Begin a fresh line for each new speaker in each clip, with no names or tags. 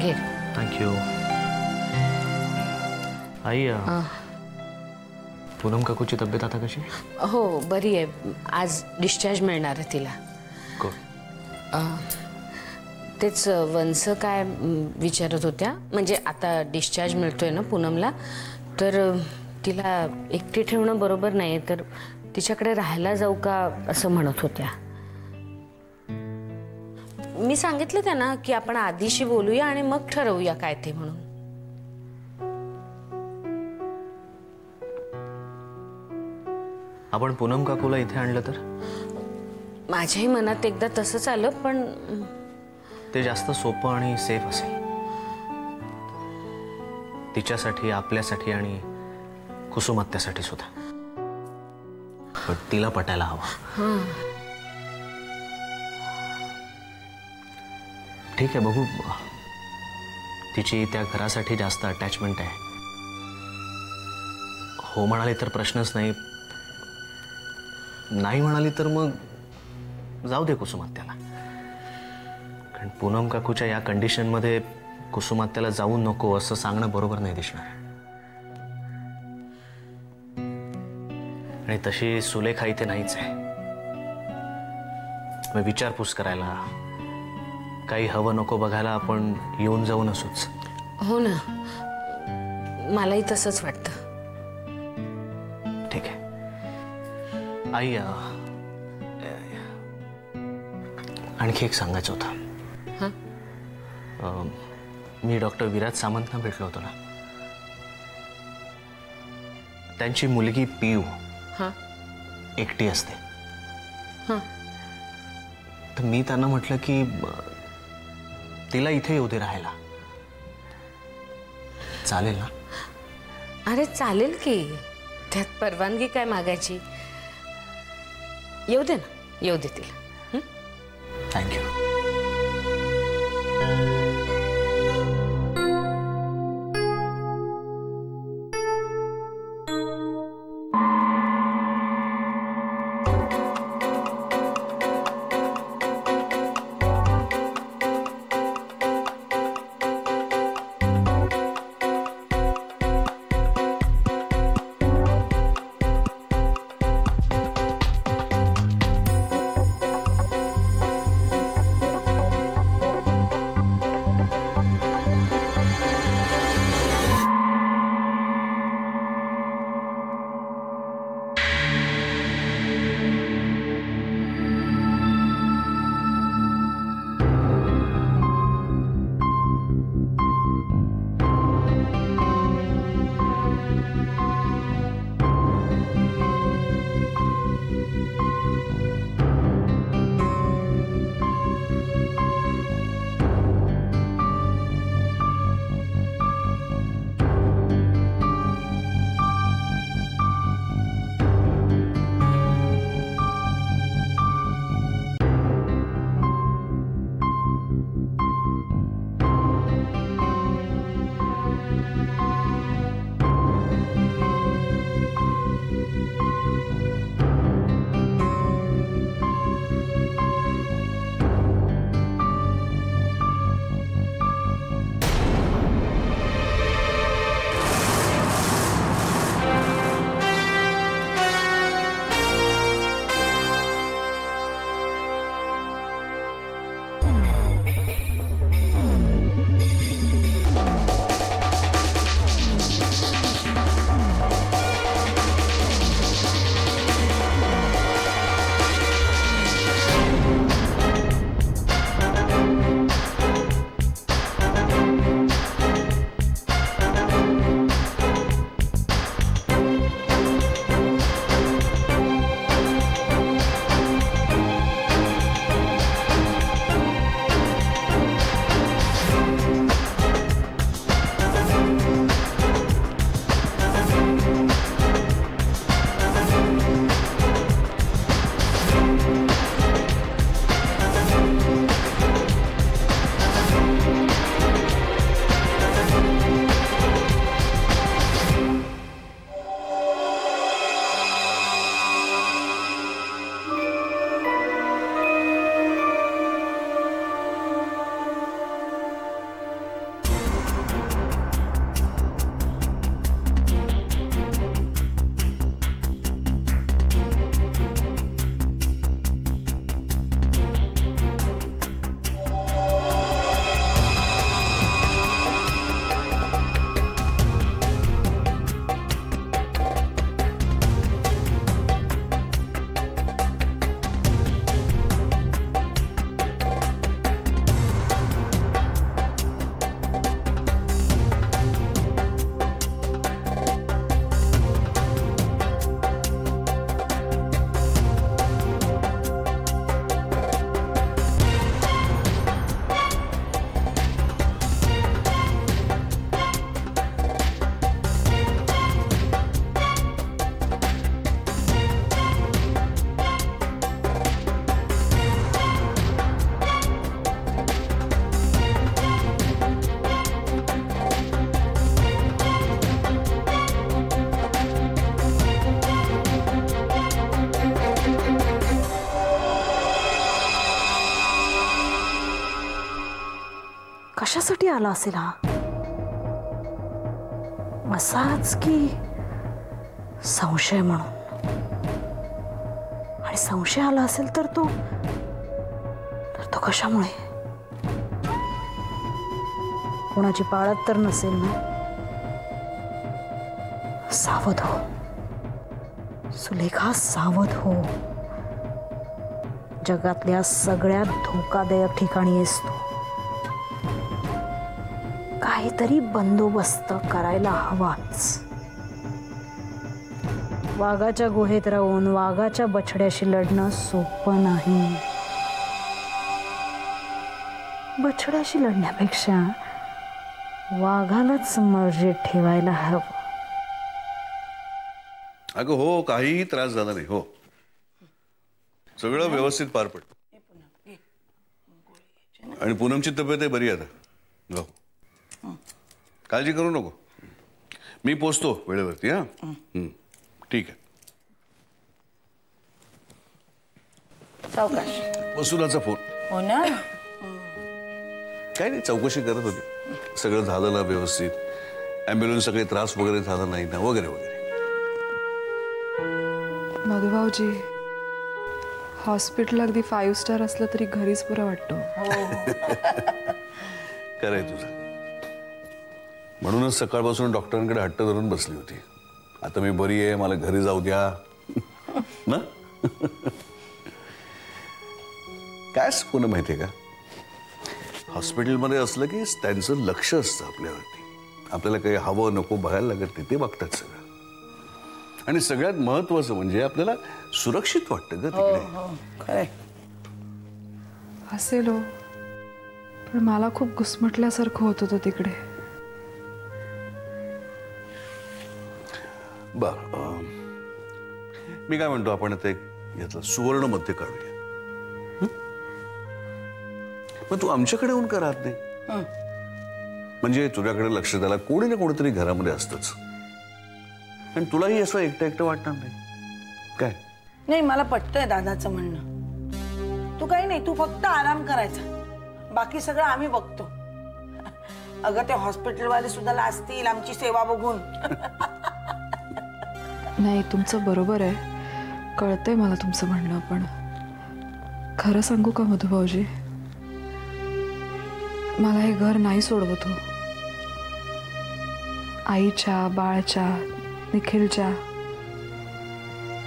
घे.
थँक्यू. आई पूनम काकूची तब्येत आता कशी?
हो बरी आहे. आज डिस्चार्ज मिळणार आहे तिला. तेच वंश काय विचारत होत्या, म्हणजे आता डिस्चार्ज मिळतोय ना पूनमला, तर तिला एकटी ठेवणं बरोबर नाही, तर तिच्याकडे राहायला जाऊ का असं म्हणत होत्या. मी सांगितलं त्यांना की आपण आधीशी बोलूया आणि मग ठरवूया काय ते म्हणून.
आपण पूनम काकूला इथे आणलं तर?
माझ्याही मनात एकदा तसंच आलं, पण
ते जास्त सोपं आणि सेफ असेल तिच्यासाठी, आपल्यासाठी आणि कुसुमात्यासाठी सुद्धा. पण तिला पटायला हवा. ठीक आहे, बघू. तिची त्या घरासाठी जास्त अटॅचमेंट आहे. हो म्हणाली तर प्रश्नच नाही, नाही म्हणाली तर मग जाऊ दे कुसुमात्याला. कारण पूनम काकूच्या या कंडिशनमध्ये कुसुमात्याला जाऊ नको असं सांगणं बरोबर नाही दिसणार. आणि तशी सुलेखा इथे नाहीच आहे. मग विचारपूस करायला, काही हवं नको बघायला आपण येऊन जाऊन असूच.
हो ना, मलाही तसंच वाटतं.
ठीक आहे. आई आणखी एक सांगायचं होतं. मी डॉक्टर विराज सामंतना भेटलो होतो ना, त्यांची मुलगी पियू एकटी असते. तर मी त्यांना म्हटलं की तिला इथे येऊ दे राहायला. चालेल ना?
अरे चालेल की, त्यात परवानगी काय मागायची. येऊ दे ना, येऊ दे तिला.
थँक्यू.
कशासाठी आला असेल हा? असाच की संशय म्हणून? आणि संशय आला असेल तर तो कशामुळे? कोणाची पाळत तर नसेल ना? सावध हो सुलेखा, सावध हो. जगातल्या सगळ्यात धोकादायक ठिकाणी आहेस तू. काहीतरी बंदोबस्त करायला हवाच. वाघाच्या गुहेत राहून वाघाच्या बछड्याशी लढणं सोपं नाही. बछड्याशी लढण्यापेक्षा वाघालाच मर्जीत ठेवायला हवं.
अगं हो, काहीही त्रास झाला नाही. हो, सगळं व्यवस्थित पार पडलं. आणि पूनमची तब्येत बरी आहे आता. हो, काळजी करू नको. मी पोचतो वेळेवरती. हा, ठीक आहे.
सावकाश.
वसुलाचा फोन.
हो ना.
काय नाही, चौकशी करत होती. सगळं झालं ना व्यवस्थित? ॲम्ब्युलन्सचा काही त्रास वगैरे झाला नाही ना, वगैरे वगैरे.
मधुभाऊजी, हॉस्पिटल अगदी 5 स्टार असलं तरी घरीच बरं वाटतं.
खरंय तुझं. म्हणूनच सकाळपासून डॉक्टरांकडे हट्ट धरून बसली होती. आता मी बरी आहे, मला घरी जाऊ द्या ना. काय पुन्हा माहितीये का, हॉस्पिटलमध्ये असलं की त्यांचं लक्ष असतं आपल्यावरती. आपल्याला काही हवं नको बघायला लागत नाही, ते बघतात सगळं. आणि सगळ्यात महत्वाचं म्हणजे आपल्याला सुरक्षित वाटतं ग तिकडे.
खरंय.
असेल हो, पण मला खूप घुसमटल्यासारखं होत होतं तिकडे.
बर, मी काय म्हणतो, आपण आता एक यातलं सुवर्ण मध्य काढूया. मग तू आमच्याकडे येऊन का राहत नाही? म्हणजे तुझ्याकडे लक्ष द्यायला कोणी ना कोणीतरी घरामध्ये असतंच. आणि तुलाही असं एकटं एकटं वाटणार नाही काय?
नाही, मला पटतंय दादाचं म्हणणं. तू काही नाही, तू फक्त आराम करायचा, बाकी सगळं आम्ही बघतो. अगं ते हॉस्पिटलवाले सुद्धा लाजतील आमची सेवा बघून.
नाही, तुमचं बरोबर आहे, कळतंय मला तुमचं म्हणणं. पण खरं सांगू का मधुभाऊजी, मला हे घर नाही सोडवत हो. आईच्या, बाळच्या, निखिलच्या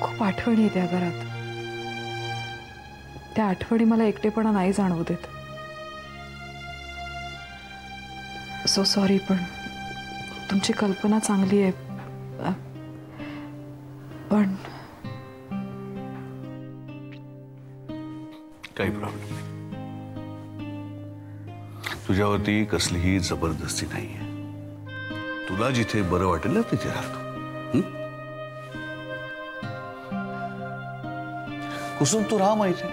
खूप आठवणी आहेत या घरात. त्या आठवणी मला एकटेपणा नाही जाणवू देत. सो सॉरी, पण तुमची कल्पना चांगली आहे. पण
काही प्रॉब्लेम नाही. तुझ्यावरती कसलीही जबरदस्ती नाहीये. तुला जिथे बरं वाटेल ना तिथे राहतो. कुसुम, तू राहा माहिती.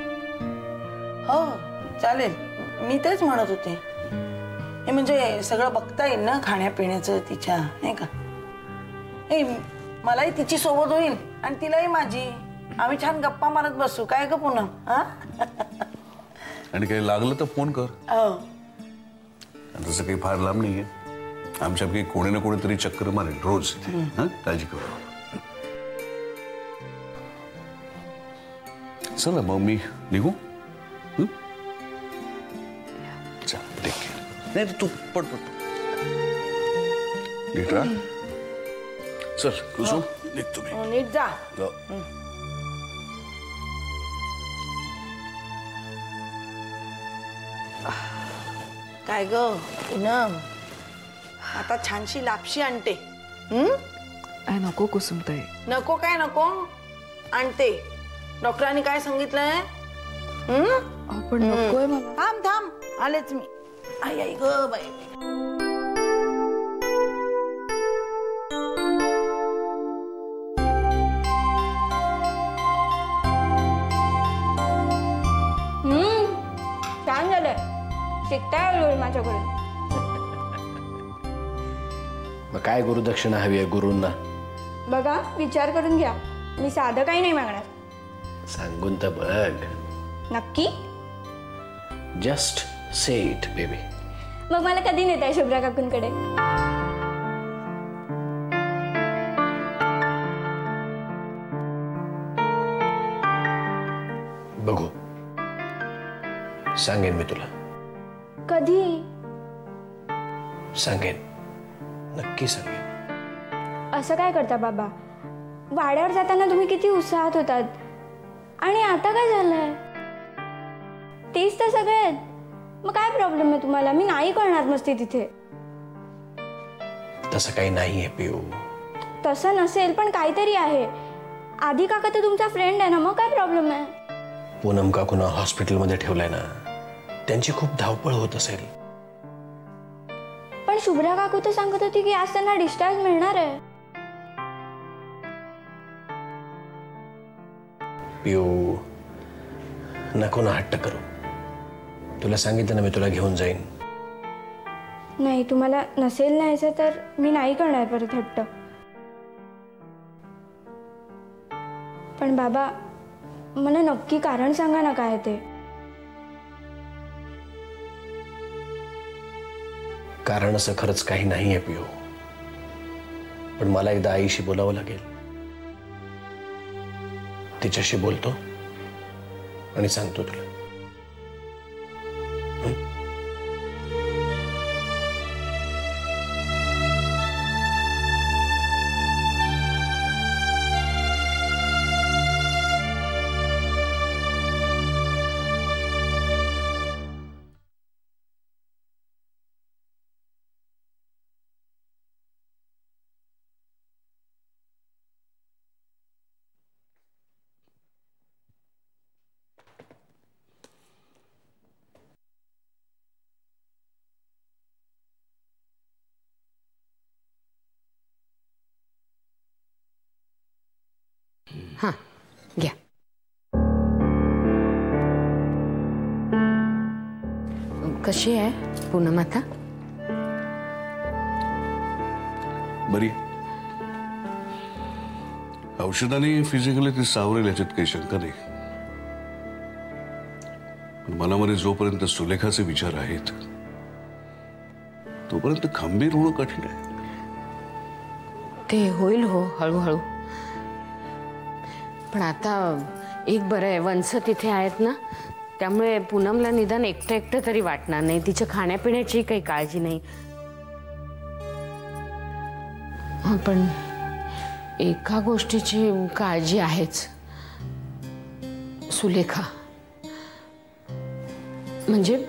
हो चालेल, मी तेच म्हणत होते. हे म्हणजे सगळं बघता येईल ना, खाण्यापिण्याचं तिच्या, नाही का? हे मलाही तिची सोबत होईल आणि तिलाही माझी. आम्ही छान गप्पा मारत बसू. काय ग पूनम? हा.
आणि काही लागलं तर फोन कर.
हो.
तसं काही फार लांब नाहीये. आमच्यापैकी कोणी ना कोणीतरी चक्कर मारेल रोज. काळजी करू. चला मग मी निघू. चल, टेक केअर. नाही तू पड पड. नीट राहा. चल कुसुम, निघतो मी.
नीट जा. काय ग पूनम, आता छानशी लापशी आणते.
नको कुसुमताई.
नको काय नको, आणते. डॉक्टरांनी काय सांगितलंय?
पण नकोय मला.
थांब थांब, आलेच मी. आई आई ग बाई.
छान झालंय, शिकताय हळूहळू माझ्याकडे.
मग काय गुरुदक्षिणा हवी आहे गुरूंना?
बघा, विचार करून घ्या. मी साधं काही नाही मागणार.
सांगून तर बघ.
नक्की?
Just say it baby.
मग मला कधी नेताय शुभ्रा काकूंकडे?
बघू, सांगेन मी तुला.
कधी?
सांगेन, नक्की सांगेन.
असं काय करता बाबा? वाड्यावर जाताना तुम्ही किती उत्साहात होतात आणि आता काय झालंय? तेच तर सगळे आहेत. मग काय प्रॉब्लेम आहे तुम्हाला? मी नाही करणार मस्ती तिथे.
तसं काही नाहीये पिऊ.
तसं नसेल पण काहीतरी आहे. आधी काका तर तुमचा फ्रेंड आहे ना, मग काय प्रॉब्लेम आहे?
पूनम काकूंना हॉस्पिटलमध्ये ठेवलंय ना, त्यांची खूप धावपळ होत असेल.
पण शुभ्रा काकू तर सांगत होती की आज त्यांना डिस्चार्ज मिळणार आहे.
पिऊ, नको ना हट्ट करू. तुला सांगितलं ना मी तुला घेऊन जाईन.
नाही, तुम्हाला नसेल न्यायचं तर मी नाही करणार परत हट्ट. पण बाबा, मला नक्की कारण सांगा ना काय ते.
कारण असं खरंच काही नाहीये पिऊ, पण मला एकदा आईशी बोलावं लागेल. तिच्याशी बोलतो आणि सांगतो तुला.
हां, घ्या. कशी आहे पूनम आता?
बरी. औषधाने फिजिकली ती सावरेल याच्यात काही शंका नाही. पण मनामध्ये जोपर्यंत सुलेखाचे विचार आहेत तोपर्यंत खंबीर होणं कठीण आहे.
ते होईल हो, हळूहळू. पण आता एक बरं आहे, वंश तिथे आहेत ना, त्यामुळे पूनमला निदान एकटं एकटं तरी वाटणार नाही. तिच्या खाण्यापिण्याची काही काळजी नाही. पण एका गोष्टीची काळजी आहेच, सुलेखा. म्हणजे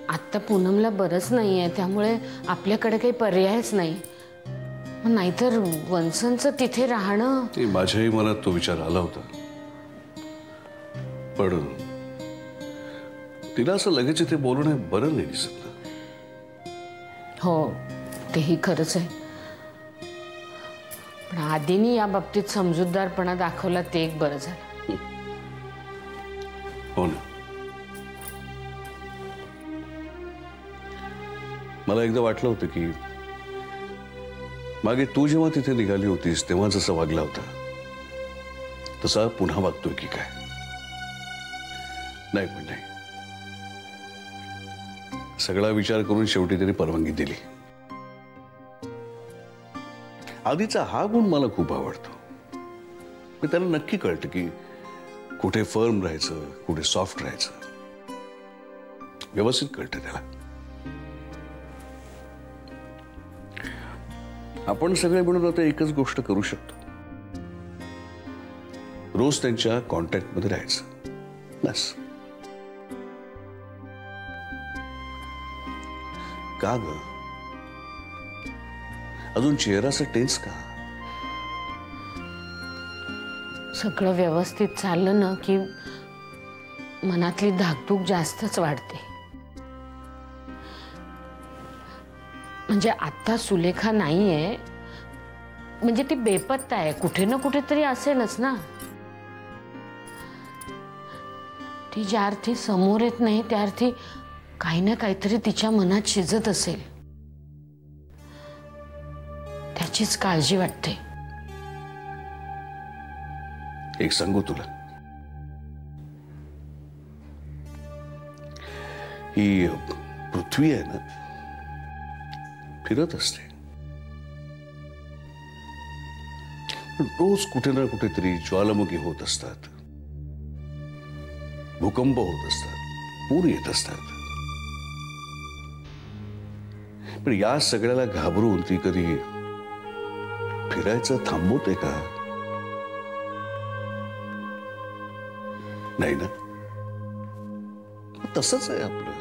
आत्ता पूनमला बरंच नाही आहे, त्यामुळे आपल्याकडे काही पर्यायच नाही. नाहीतर वंशांचं तिथे राहणं.
माझ्याही मनात तो विचार आला होता, पण तिला असं लगेच इथे बोलणं बरं नाही दिसत ना.
हो, तेही खरंच आहे. पण आधीनी या बाबतीत समजूतदारपणा दाखवला ते एक बरं झालं.
हो ना. मला एकदा वाटलं होतं की मागे तू जेव्हा तिथे निघाली होतीस तेव्हा जसं वागला होता तसा पुन्हा वागतोय की काय. नाही, पण नाही. सगळा विचार करून शेवटी त्यांनी परवानगी दिली. आधीचा हा गुण मला खूप आवडतो. त्याला नक्की कळतं की कुठे फर्म राहायचं, कुठे सॉफ्ट राहायचं. व्यवस्थित कळतं त्याला. आपण सगळे मिळून आता एकच गोष्ट करू शकतो, रोज त्यांच्या कॉन्टॅक्ट मध्ये राहायचं, बस. का ग, अजून चेहराचं टेन्स का?
सगळं व्यवस्थित चाललं ना की मनातली धाकधूक जास्तच वाढते. म्हणजे आता सुलेखा नाहीये, म्हणजे ती बेपत्ता आहे. कुठे ना कुठेतरी असेलच ना. ती ज्या अर्थी समोर येत नाही त्या अर्थी काही ना काहीतरी तिच्या मनात शिजत असेल, त्याचीच काळजी वाटते.
एक सांगू तुला, ही पृथ्वी आहे ना, फिरत असते. पण रोज कुठे ना कुठेतरी ज्वालामुखी होत असतात, भूकंप होत असतात, पूर येत असतात. पण या सगळ्याला घाबरून ती कधी फिरायचं थांबवते का? नाही ना. तसंच आहे आपलं.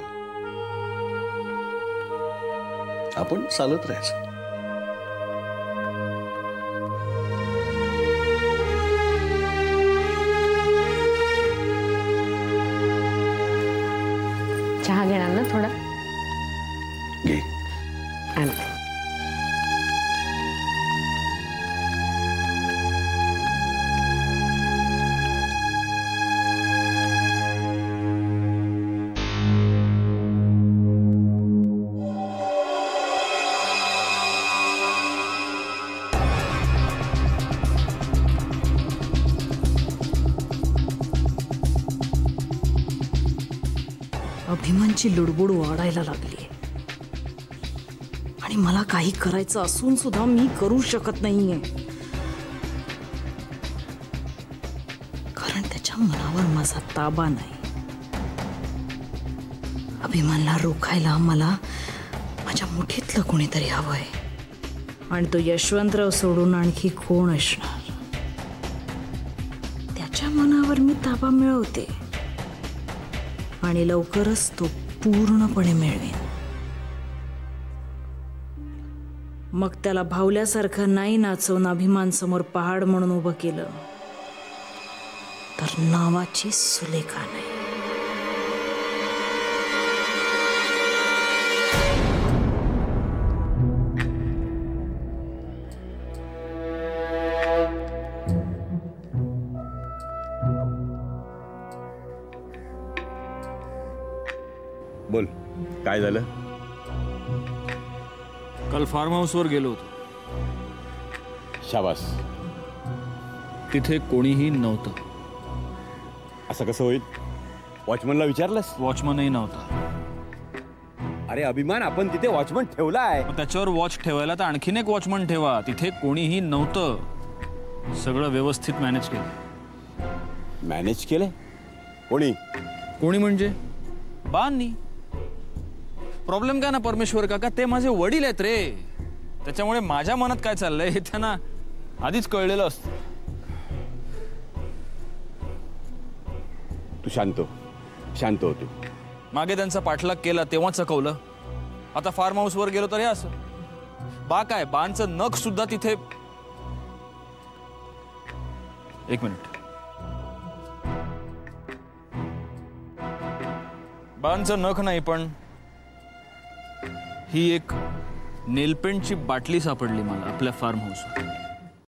आपण चालत राहायचं.
चहा घेणार ना थोडा?
घे.
आणते.
अभिमानची लुडबुड वाढायला लागली आणि मला काही करायचं असून सुद्धा मी करू शकत नाहीये, कारण त्याच्या मनावर माझा ताबा नाही. अभिमानला रोखायला मला माझ्या मुठीतलं कोणीतरी हवंय, आणि तो यशवंतराव सोडून आणखी कोण असणार? त्याच्या मनावर मी ताबा मिळवते आणि लवकरच तो पूर्णपणे मिळवेन. मग त्याला भावल्यासारखं नाही नाचवून अभिमान समोर पहाड म्हणून उभं केलं तर नावाची सुलेखा नाही.
बोल, काय झालं?
काल फार्म हाऊसवर गेलो होतो.
शाबास.
तिथे कोणीही नव्हतं.
असं कसं होईल? वॉचमनला विचारलंस?
वॉचमनही नव्हता.
अरे अभिमान, आपण तिथे वॉचमन ठेवला आहे.
त्याच्यावर वॉच ठेवायला तर आणखीन एक वॉचमन ठेवा. तिथे कोणीही नव्हतं. सगळं व्यवस्थित मॅनेज केलं.
मॅनेज केलंय? कोणी?
कोणी म्हणजे बांनी. प्रॉब्लेम काय ना परमेश्वर काका, ते माझे वडील आहेत रे. त्याच्यामुळे माझ्या मनात काय चाललंय हे त्यांना आधीच कळलेलं असतं.
तू शांत हो तू.
मागे त्यांचा पाठलाग केला तेव्हा चकवलं. आता फार्म हाऊसवर गेलो तर हे असं. बा काय, बांचं नख सुद्धा तिथे. एक मिनिट. बांचं नख नाही, पण ही एक नेलपेंटची बाटली सापडली मला आपल्या फार्म हाऊसवर.